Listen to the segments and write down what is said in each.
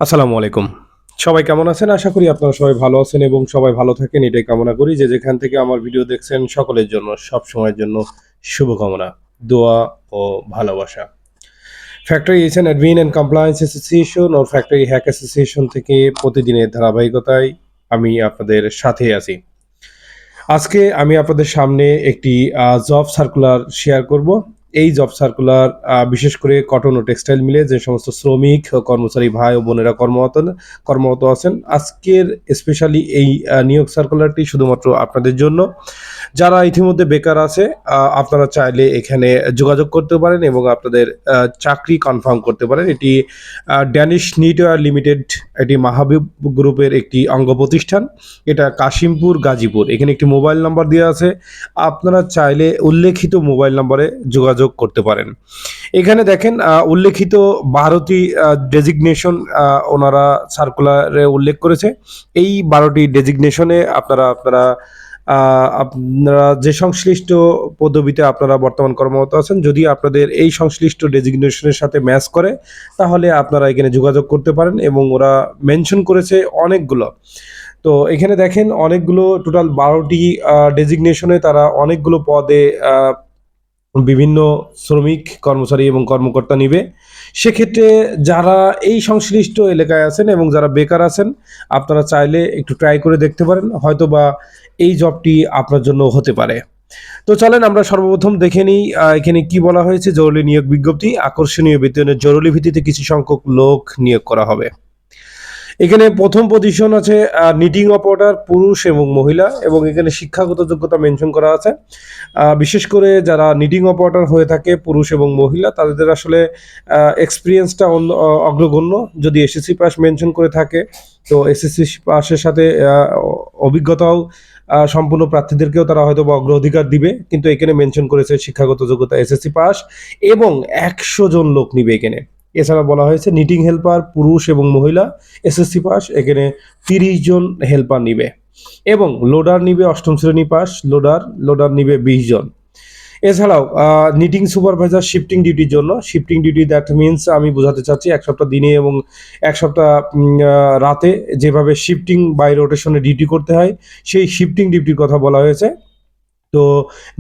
আসসালামু আলাইকুম। সবাই কেমন আছেন? আশা করি আপনারা সবাই ভালো আছেন এবং সবাই ভালো থাকেন এটাই কামনা করি। যে যেখান থেকে আমার ভিডিও দেখছেন সকলের জন্য সবসময়ের জন্য শুভকামনা, দোয়া ও ভালোবাসা। Factory agent admin and compliance association ও ফ্যাক্টরি হ্যাক অ্যাসোসিয়েশন থেকে প্রতিদিনের ধারাবাহিকতায় আমি আপনাদের সাথেই আছি। আজকে আমি আপনাদের সামনে একটি জব সার্কুলার শেয়ার করব। এই জব সার্কুলার বিশেষ করে কটন ও টেক্সটাইল মিলে যে সমস্ত শ্রমিক ও কর্মচারী ভাই ও বোনেরা কর্মরত আছেন, আজকের স্পেশালি এই নিয়োগ সার্কুলারটি শুধুমাত্র আপনাদের জন্য। যারা ইতিমধ্যে বেকার আছে, আপনারা চাইলে এখানে যোগাযোগ করতে পারেন এবং আপনাদের চাকরি কনফার্ম করতে পারেন। এটি ড্যানিশ নিটওয়্যার লিমিটেড, এটি মাহাবুব গ্রুপের একটি অঙ্গ প্রতিষ্ঠান। এটা কাশিমপুর, গাজীপুর। এখানে একটি মোবাইল নাম্বার দেওয়া আছে। আপনারা চাইলে উল্লেখিত মোবাইল নম্বরে যোগাযোগ করতে পারেন। এখানে দেখেন উল্লেখিত ১২টি ডেজিগনেশন ওনারা সার্কুলারে উল্লেখ করেছে। এই ১২টি ডেজিগনেশনে আপনারা যে সংশ্লিষ্ট পদবিতে আপনারা বর্তমান কর্মরত আছেন, যদি আপনাদের এই সংশ্লিষ্ট ডেজিগনেশনের সাথে ম্যাচ করে তাহলে আপনারা এখানে যোগাযোগ করতে পারেন এবং ওরা মেনশন করেছে অনেকগুলো। তো এখানে দেখেন অনেকগুলো, টোটাল ১২টি ডেজিগনেশনে তারা অনেকগুলো পদে বিভিন্ন শ্রমিক, কর্মচারী এবং কর্মকর্তা নিবে। সেক্ষেত্রে যারা এই সংশ্লিষ্ট এলাকায় আছেন এবং যারা বেকার আছেন, আপনারা চাইলে একটু ট্রাই করে দেখতে পারেন, হয়তোবা এই জবটি আপনার জন্য হতে পারে। তো চলেন আমরা সর্বপ্রথম দেখে নিই এখানে কি বলা হয়েছে। জরুরি নিয়োগ বিজ্ঞপ্তি, আকর্ষণীয় বেতনের জরুরি ভিত্তিতে কিছু সংখ্যক লোক নিয়োগ করা হবে। এখানে প্রথম পজিশন আছে নিটিং অপারেটর, পুরুষ এবং মহিলা, এবং এখানে শিক্ষাগত যোগ্যতা মেনশন করা আছে। বিশেষ করে যারা নিটিং অপারেটর হয়ে থাকে, পুরুষ এবং মহিলা, তাদের আসলে এক্সপিরিয়েন্সটা অগ্রগণ্য। যদি এসএসসি পাস মেনশন করে থাকে, তো এসএসসি পাসের সাথে অভিজ্ঞতাও সম্পূর্ণ প্রার্থীদেরকেও তারা হয়তো বা অগ্রাধিকার দিবে, কিন্তু এখানে মেনশন করেছে শিক্ষাগত যোগ্যতা এসএসসি পাস এবং ১০০ জন লোক নিবে এখানে। এছাড়া বলা হয়েছে নিটিং হেল্পার, পুরুষ এবং মহিলা, এসএসসি পাস, এখানে ৩০ জন হেল্পার নিবে এবং লোডার নিবে ৮ম শ্রেণী পাস, লোডার নিবে ২০ জন। এছাড়াও নিটিং সুপারভাইজার শিফটিং ডিউটির জন্য, শিফটিং ডিউটি দ্যাট মিনস আমি বোঝাতে চাচ্ছি ১ সপ্তাহ দিনে এবং ১ সপ্তাহ রাতে যেভাবে শিফটিং বাই রোটেশনে ডিউটি করতে হয়, সেই শিফটিং ডিউটির কথা বলা হয়েছে। তো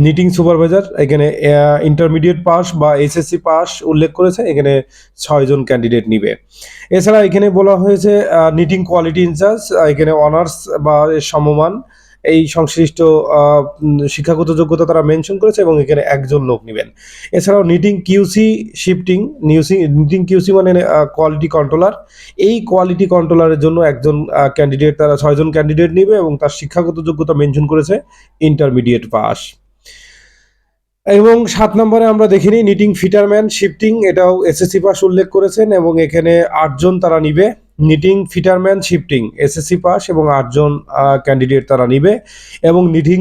নিটিং সুপারভাইজার এখানে ইন্টারমিডিয়েট পাস বা এসএসসি পাস উল্লেখ করেছে, এখানে ৬ জন ক্যান্ডিডেট নিবে। এছাড়া এখানে বলা হয়েছে নিটিং কোয়ালিটি ইনচার্জ, এখানে অনার্স বা সমমান এই সংশ্লিষ্ট শিক্ষাগত যোগ্যতা তারা মেনশন করেছে এবং এখানে ১ জন লোক নেবেন। এছাড়াও knitting QC shifting, knitting QC মানে কোয়ালিটি কন্ট্রোলার। এই কোয়ালিটি কন্ট্রোলারের জন্য ১ জন ক্যান্ডিডেট, তারা ৬ জন ক্যান্ডিডেট নিবে এবং তার শিক্ষাগত যোগ্যতা মেনশন করেছে ইন্টারমিডিয়েট পাস। এবং ৭ নম্বরে আমরা দেখে নিই নিটিং ফিটারম্যান শিফটিং, এটাও এসএসসি পাস উল্লেখ করেছেন এবং এখানে ৮ জন তারা নিবে। নিটিং ফিটারম্যান শিফটিং এসএসসি পাস এবং ৮ জন ক্যান্ডিডেট তারা নিবে। এবং নিটিং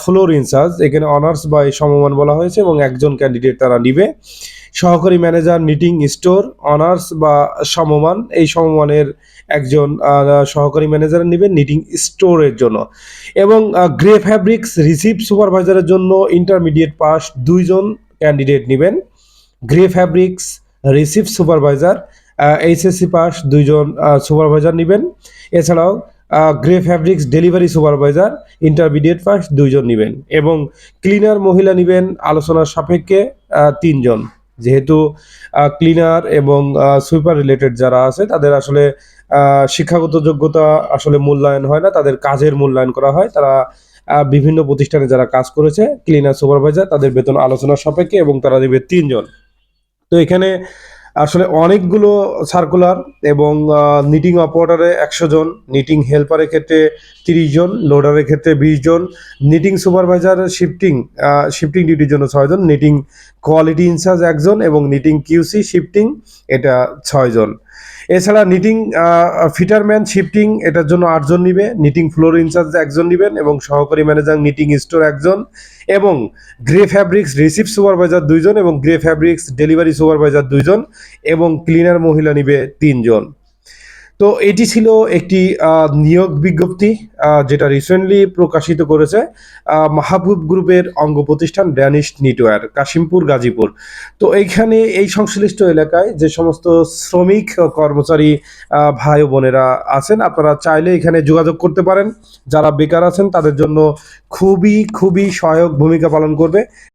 ফ্লোর ইনচার্জ, এখানে অনার্স বা সমমান বলা হয়েছে এবং ১ জন ক্যান্ডিডেট তারা নিবে। সহকারী ম্যানেজার নিটিং স্টোর, অনার্স বা সমমান, এই সমমানের ১ জন সহকারী ম্যানেজার নেবেন নিটিং স্টোরের জন্য। এবং গ্রে ফ্যাব্রিক্স রিসিভ সুপারভাইজারের জন্য ইন্টারমিডিয়েট পাস ২ জন ক্যান্ডিডেট নেবেন। Grey fabrics receive supervisor HSC pass ২ জন সুপারভাইজার নেবেন। এছাড়াও grey fabrics delivery supervisor intermediate pass ২ জন নেবেন এবং ক্লিনার মহিলা নেবেন আলোচনার সাপেক্ষে ৩ জন। যেহেতু ক্লিনার এবং সুইপার রিলেটেড যারা আছে তাদের আসলে শিক্ষাগত যোগ্যতা আসলে মূল্যায়ন হয় না, তাদের কাজের মূল্যায়ন করা হয়। তারা বিভিন্ন প্রতিষ্ঠানে যারা কাজ করেছে ক্লিনার সুপারভাইজার, তাদের বেতন আলোচনার সাপেক্ষে এবং তারা দেবে ৩ জন। তো এখানে আসলে অনেকগুলো সার্কুলার এবং নিটিং অপারেটরে ১০০ জন, নিটিং হেল্পারের ক্ষেত্রে ৩০ জন, লোডারের ক্ষেত্রে ২০ জন, নিটিং সুপারভাইজার শিফটিং ডিউটির জন্য ৬ জন, নিটিং কোয়ালিটি ইনচার্জ ১ জন এবং নিটিং কিউসি শিফটিং এটা ৬ জন। এছাড়া নিটিং ফিটারম্যান শিফটিং এটার জন্য ৮ জন নিবে, নিটিং ফ্লোর ইনচার্জ ১ জন নিবেন এবং সহকারী ম্যানেজার নিটিং স্টোর ১ জন এবং গ্রে ফ্যাব্রিক্স রিসিভ সুপারভাইজার ২ জন এবং গ্রে ফ্যাব্রিক্স ডেলিভারি সুপারভাইজার ২ জন এবং ক্লিনার মহিলা নিবে ৩ জন। তো এটি ছিল একটি নিয়োগ বিজ্ঞপ্তি যেটা রিসেন্টলি প্রকাশিত করেছে মাহবুব গ্রুপের অঙ্গ প্রতিষ্ঠান ড্যানিশ নিটওয়্যার কাশিমপুর গাজীপুর। তো এইখানে এই সংশ্লিষ্ট এলাকায় যে সমস্ত শ্রমিক কর্মচারী ভাই ও বোনেরা আছেন, আপনারা চাইলে এখানে যোগাযোগ করতে পারেন। যারা বেকার আছেন তাদের জন্য খুবই সহায়ক ভূমিকা পালন করবে।